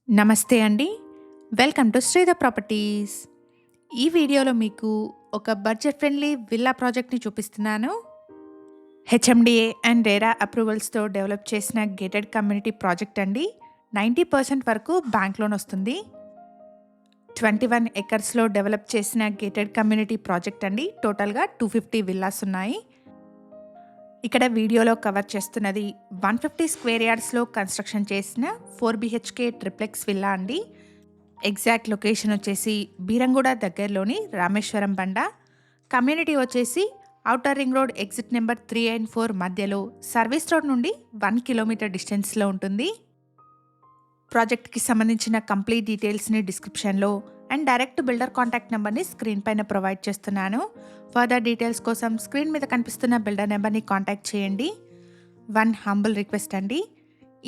నమస్తే అండి. Welcome to Sridhar properties. ఈ వీడియోలో మీకు ఒక బడ్జెట్ ఫ్రెండ్లీ విల్లా ప్రాజెక్ట్‌ని చూపిస్తున్నాను. హెచ్ఎండిఏ అండ్ రేరా అప్రూవల్స్‌తో డెవలప్ చేసిన గేటెడ్ కమ్యూనిటీ ప్రాజెక్ట్ అండి. 90% వరకు బ్యాంక్ లోన్ వస్తుంది. 21 ఎకర్స్‌లో డెవలప్ చేసిన గేటెడ్ కమ్యూనిటీ ప్రాజెక్ట్ అండి. టోటల్‌గా 250 విల్లాస్ ఉన్నాయి. ఇక్కడ వీడియోలో కవర్ చేస్తున్నది 150 స్క్వేర్ యార్డ్స్‌లో కన్స్ట్రక్షన్ చేసిన 4 BHK ట్రిప్లెక్స్ విల్లా అండి. ఎగ్జాక్ట్ లొకేషన్ వచ్చేసి బీరంగూడ దగ్గరలోని రామేశ్వరం బండ. కమ్యూనిటీ వచ్చేసి outer ring road exit number 3 and 4 మధ్యలో సర్వీస్ రోడ్ నుండి 1 కిలోమీటర్ డిస్టెన్స్లో ఉంటుంది. ప్రాజెక్ట్కి సంబంధించిన కంప్లీట్ డీటెయిల్స్ని డిస్క్రిప్షన్లో అండ్ డైరెక్ట్ బిల్డర్ కాంటాక్ట్ నెంబర్ని స్క్రీన్ పైన ప్రొవైడ్ చేస్తున్నాను. ఫర్దర్ డీటెయిల్స్ కోసం స్క్రీన్ మీద కనిపిస్తున్న బిల్డర్ నెంబర్ని కాంటాక్ట్ చేయండి. వన్ హంబుల్ రిక్వెస్ట్ అండి,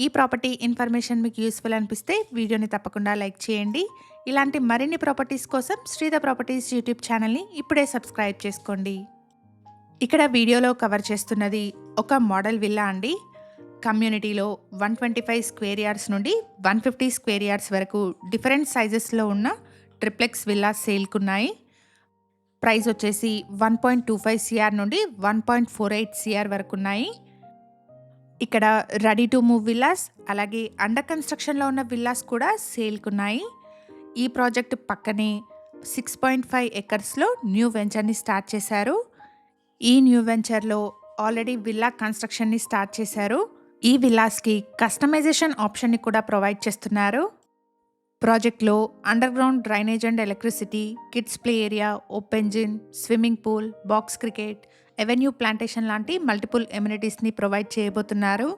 ఈ ప్రాపర్టీ ఇన్ఫర్మేషన్ మీకు యూస్ఫుల్ అనిపిస్తే వీడియోని తప్పకుండా లైక్ చేయండి. ఇలాంటి మరిన్ని ప్రాపర్టీస్ కోసం శ్రీధర్ ప్రాపర్టీస్ యూట్యూబ్ ఛానల్ని ఇప్పుడే సబ్స్క్రైబ్ చేసుకోండి. ఇక్కడ వీడియోలో కవర్ చేస్తున్నది ఒక మోడల్ విల్లా అండి. కమ్యూనిటీలో 125 స్క్వేర్ యార్డ్స్ నుండి 150 స్క్వేర్ యార్డ్స్ వరకు డిఫరెంట్ సైజెస్లో ఉన్న ట్రిప్లెక్స్ విల్లా సేల్కున్నాయి. ప్రైస్ వచ్చేసి 1.25 CR నుండి 1.48 CR వరకు ఉన్నాయి. ఇక్కడ రెడీ టు మూవ్ విల్లాస్ అలాగే అండర్ కన్స్ట్రక్షన్లో ఉన్న విల్లాస్ కూడా సేల్కున్నాయి. ఈ ప్రాజెక్ట్ పక్కనే 6.5 ఎకర్స్లో న్యూ వెంచర్ని స్టార్ట్ చేశారు. ఈ న్యూ వెంచర్లో ఆల్రెడీ విల్లా కన్స్ట్రక్షన్ని స్టార్ట్ చేశారు. ఈ విల్లాస్కి కస్టమైజేషన్ ఆప్షన్ని కూడా ప్రొవైడ్ చేస్తున్నారు. ప్రాజెక్ట్లో underground drainage and electricity, kids play area, open gym, swimming pool, box cricket, avenue plantation లాంటి మల్టిపుల్ ఎమ్యూనిటీస్ని ప్రొవైడ్ చేయబోతున్నారు.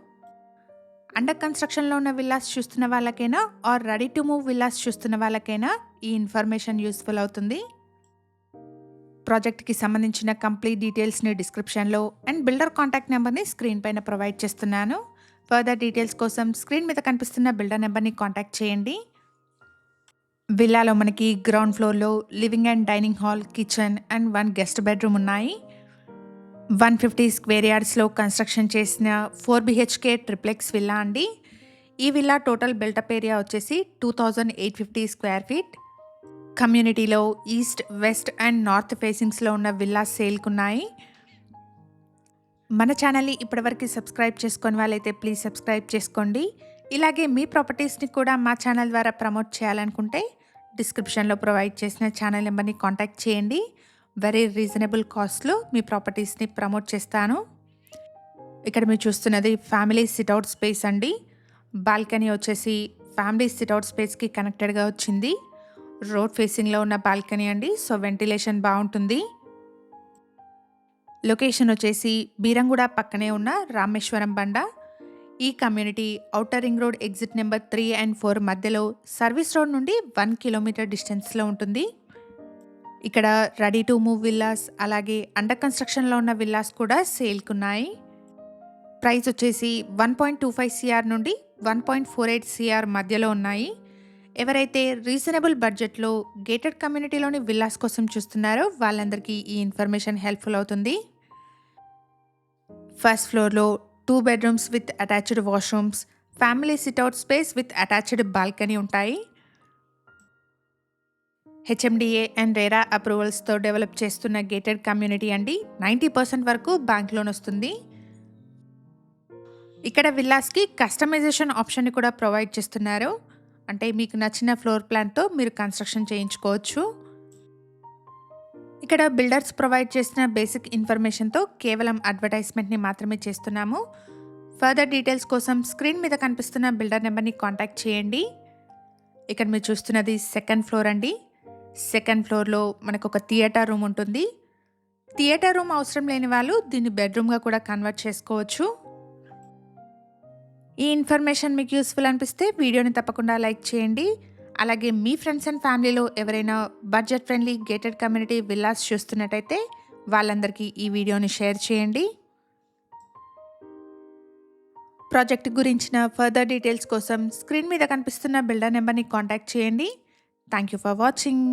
అండర్ కన్స్ట్రక్షన్లో ఉన్న విల్లాస్ చూస్తున్న వాళ్ళకైనా or ready to move villas చూస్తున్న వాళ్ళకైనా ఈ ఇన్ఫర్మేషన్ యూస్ఫుల్ అవుతుంది. ప్రాజెక్ట్కి సంబంధించిన కంప్లీట్ డీటెయిల్స్ని డిస్క్రిప్షన్లో అండ్ బిల్డర్ కాంటాక్ట్ నెంబర్ని స్క్రీన్ పైన ప్రొవైడ్ చేస్తున్నాను. ఫర్దర్ డీటెయిల్స్ కోసం స్క్రీన్ మీద కనిపిస్తున్న బిల్డర్ నెంబర్ని కాంటాక్ట్ చేయండి. విల్లాలో మనకి గ్రౌండ్ ఫ్లోర్లో living and dining hall, kitchen and 1 guest bedroom ఉన్నాయి. 150 స్క్వేర్ యార్డ్స్లో కన్స్ట్రక్షన్ చేసిన 4 BHK ట్రిప్లెక్స్ విల్లా అండి. ఈ విల్లా టోటల్ బిల్టప్ ఏరియా వచ్చేసి 2850 స్క్వేర్ ఫీట్. కమ్యూనిటీలో ఈస్ట్, వెస్ట్ అండ్ నార్త్ ఫేసింగ్స్లో ఉన్న విల్లాస్ సేల్కున్నాయి. మన ఛానల్ని ఇప్పటివరకు సబ్స్క్రైబ్ చేసుకొని వాళ్ళైతే ప్లీజ్ సబ్స్క్రైబ్ చేసుకోండి. ఇలాగే మీ ప్రాపర్టీస్ని కూడా మా ఛానల్ ద్వారా ప్రమోట్ చేయాలనుకుంటే డిస్క్రిప్షన్లో ప్రొవైడ్ చేసిన ఛానల్ నెంబర్ని కాంటాక్ట్ చేయండి. వెరీ రీజనబుల్ కాస్ట్లో మీ ప్రాపర్టీస్ని ప్రమోట్ చేస్తాను. ఇక్కడ మీరు చూస్తున్నది ఫ్యామిలీ సిట్అవుట్ స్పేస్ అండి. బాల్కనీ వచ్చేసి ఫ్యామిలీ సిట్అవుట్ స్పేస్కి కనెక్టెడ్గా వచ్చింది. రోడ్ ఫేసింగ్లో ఉన్న బాల్కనీ అండి, సో వెంటిలేషన్ బాగుంటుంది. లొకేషన్ వచ్చేసి బీరంగూడ పక్కనే ఉన్న రామేశ్వరం బండ. ఈ community outer ring road exit number 3 and 4 మధ్యలో సర్వీస్ రోడ్ నుండి 1 కిలోమీటర్ డిస్టెన్స్లో ఉంటుంది. ఇక్కడ రెడీ టు మూవ్ విల్లాస్ అలాగే అండర్ కన్స్ట్రక్షన్లో ఉన్న విల్లాస్ కూడా సేల్కున్నాయి. ప్రైస్ వచ్చేసి 1.25 CR నుండి 1.48 CR మధ్యలో ఉన్నాయి. ఎవరైతే రీజనబుల్ బడ్జెట్లో గేటెడ్ కమ్యూనిటీలోని విల్లాస్ కోసం చూస్తున్నారో వాళ్ళందరికీ ఈ ఇన్ఫర్మేషన్ హెల్ప్ఫుల్ అవుతుంది. ఫస్ట్ ఫ్లోర్లో 2 bedrooms with attached washrooms, family sit-out space with attached balcony ఉంటాయి. హెచ్ఎండిఏ అండ్ రేరా అప్రూవల్స్తో డెవలప్ చేస్తున్న గేటెడ్ కమ్యూనిటీ అండి. 90% వరకు బ్యాంక్ లోన్ వస్తుంది. ఇక్కడ విల్లాస్కి కస్టమైజేషన్ ఆప్షన్ని కూడా ప్రొవైడ్ చేస్తున్నారు. అంటే మీకు నచ్చిన ఫ్లోర్ ప్లాన్తో మీరు కన్స్ట్రక్షన్ చేయించుకోవచ్చు. ఇక్కడ బిల్డర్స్ ప్రొవైడ్ చేసిన బేసిక్ ఇన్ఫర్మేషన్తో కేవలం అడ్వర్టైజ్మెంట్ని మాత్రమే చేస్తున్నాము. ఫర్దర్ డీటెయిల్స్ కోసం స్క్రీన్ మీద కనిపిస్తున్న బిల్డర్ నెంబర్ని కాంటాక్ట్ చేయండి. ఇక్కడ మీరు చూస్తున్నది సెకండ్ ఫ్లోర్ అండి. సెకండ్ ఫ్లోర్లో మనకు ఒక థియేటర్ రూమ్ ఉంటుంది. థియేటర్ రూమ్ అవసరం లేని వాళ్ళు దీన్ని బెడ్రూమ్గా కూడా కన్వర్ట్ చేసుకోవచ్చు. ఈ ఇన్ఫర్మేషన్ మీకు యూస్ఫుల్ అనిపిస్తే వీడియోని తప్పకుండా లైక్ చేయండి. అలాగే మీ ఫ్రెండ్స్ అండ్ ఫ్యామిలీలో ఎవరైనా budget friendly gated community villas చూస్తున్నట్టయితే వాళ్ళందరికీ ఈ వీడియోని షేర్ చేయండి. ప్రాజెక్ట్ గురించిన ఫర్దర్ డీటెయిల్స్ కోసం స్క్రీన్ మీద కనిపిస్తున్న బిల్డర్ నెంబర్ని కాంటాక్ట్ చేయండి. Thank you for watching.